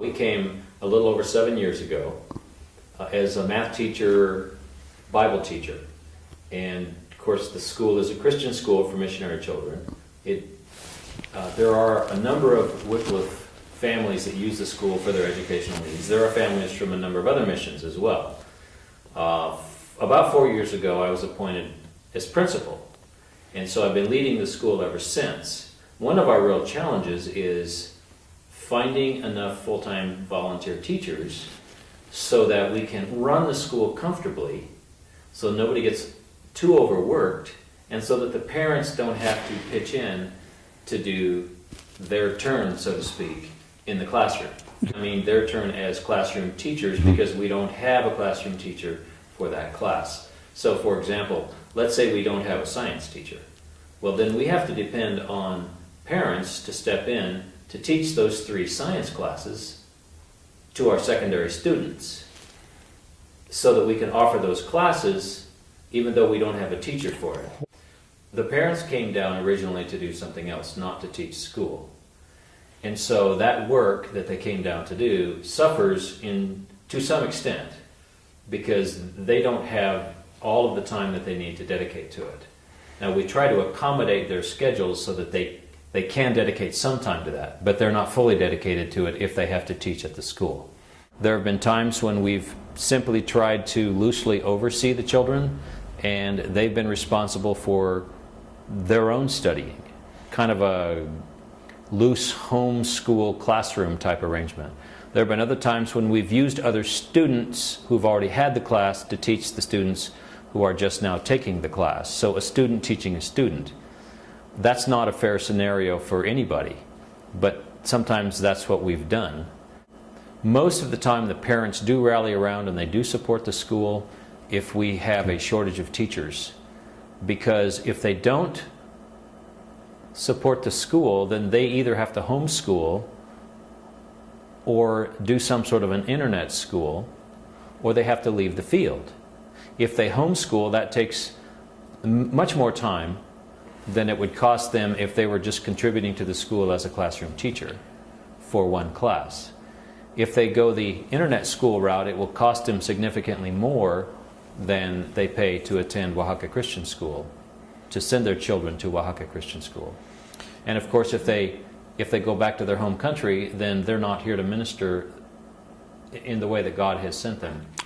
We came a little over 7 years ago as a math teacher, Bible teacher. And of course the school is a Christian school for missionary children. There are a number of Wycliffe families that use the school for their educational needs. There are families from a number of other missions as well. About 4 years ago I was appointed as principal. And so I've been leading the school ever since. One of our real challenges is finding enough full-time volunteer teachers so that we can run the school comfortably, so nobody gets too overworked, and so that the parents don't have to pitch in to do their turn, so to speak, in the classroom. I mean their turn as classroom teachers, because we don't have a classroom teacher for that class. So for example, let's say we don't have a science teacher. Well, then we have to depend on parents to step in to teach those 3 science classes to our secondary students so that we can offer those classes even though we don't have a teacher for it. The parents came down originally to do something else, not to teach school. And so that work that they came down to do suffers to some extent because they don't have all of the time that they need to dedicate to it. Now we try to accommodate their schedules so that they can dedicate some time to that, but they're not fully dedicated to it if they have to teach at the school. There have been times when we've simply tried to loosely oversee the children, and they've been responsible for their own studying, kind of a loose homeschool classroom type arrangement. There have been other times when we've used other students who've already had the class to teach the students who are just now taking the class. So a student teaching a student. That's not a fair scenario for anybody, but sometimes that's what we've done. Most of the time the parents do rally around and they do support the school if we have a shortage of teachers, because if they don't support the school, then they either have to homeschool or do some sort of an internet school, or they have to leave the field. If they homeschool, that takes much more time than it would cost them if they were just contributing to the school as a classroom teacher for one class. If they go the internet school route, it will cost them significantly more than they pay to attend Oaxaca Christian School, to send their children to Oaxaca Christian School. And of course, if they go back to their home country, then they're not here to minister in the way that God has sent them.